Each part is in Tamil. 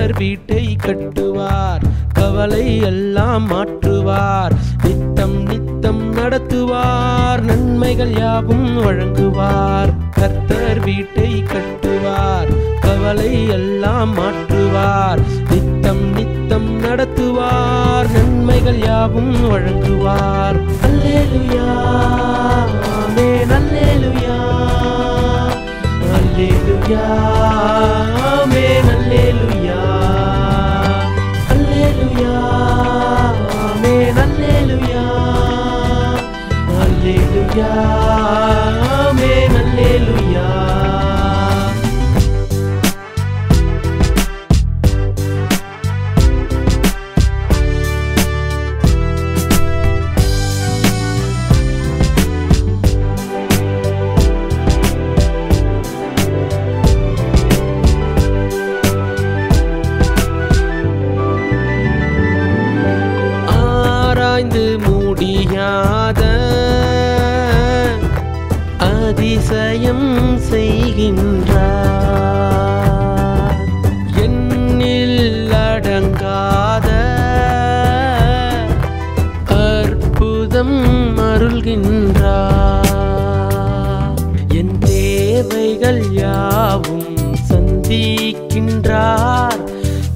கர்த்தர் வீட்டை கட்டுவார், கவலை எல்லாம் மாற்றுவார், நித்தம் நித்தம் நடத்துவார், நன்மைகள் யாவும் வழங்குவார். கர்த்தர் வீட்டை கட்டுவார், கவலை எல்லாம் மாற்றுவார், நித்தம் நித்தம் நடத்துவார், நன்மைகள் யாவும் வழங்குவார். அல்லேலூயா ஆமென், அல்லேலூயா அல்லேலூயா ஆமென், அல்லேலூயா அல்லேலூயா ஆமென், அல்லேலூயா அல்லேலூயா ஆமென், அல்லேலூயா. முடியாத அதிசயம் செய்கின்றார், எண்ணில் அடங்காத அற்புதம் அருள்கின்றார். என் தேவைகள் யாவும் சந்திக்கின்றார்,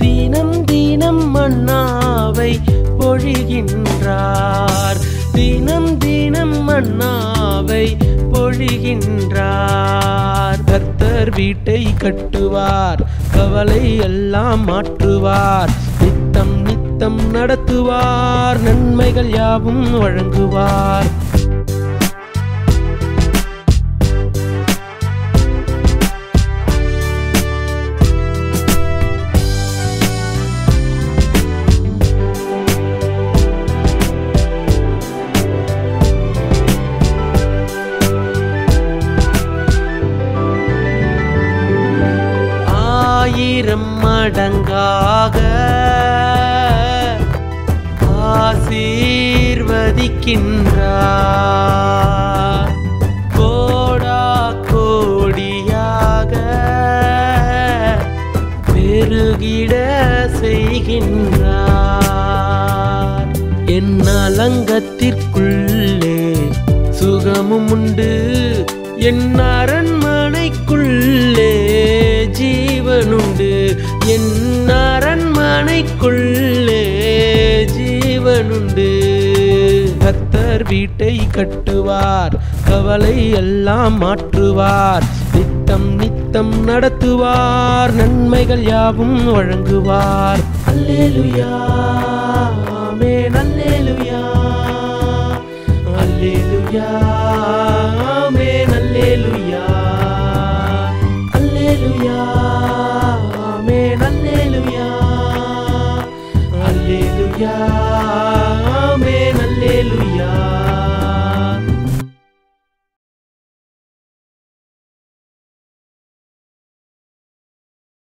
தினம் தினம் மன்னாவை பொழிகின்றார், தினம் தினம் மன்னாவை பொழிகின்றார். கர்த்தர் வீட்டை கட்டுவார், கவலை எல்லாம் மாற்றுவார், நித்தம் நித்தம் நடத்துவார், நன்மைகள் யாவும் வழங்குவார். ஆயிரம் மடங்காக ஆசீர்வதிக்கின்றார், கோடா கோடியாக பெருகிட செய்கின்றார். என் அலங்கத்திற்குள்ளே சுகமும் உண்டு, என் அரண்மனைக்குள்ளே ஜீவனுண்டு, என் அரண்மனைக்குள்ளே ஜீவனுண்டு. கர்த்தர் வீட்டை கட்டுவார், கவலை எல்லாம் மாற்றுவார், நித்தம் நித்தம் நடத்துவார், நன்மைகள் யாவும் வழங்குவார். அல்லேலூயா ஆமென், அல்லேலூயா அல்லேலூயா ஆமென், அல்லேலூயா அல்லேலூயா ஆமென், அல்லேலூயா அல்லேலூயா ஆமென், அல்லேலூயா.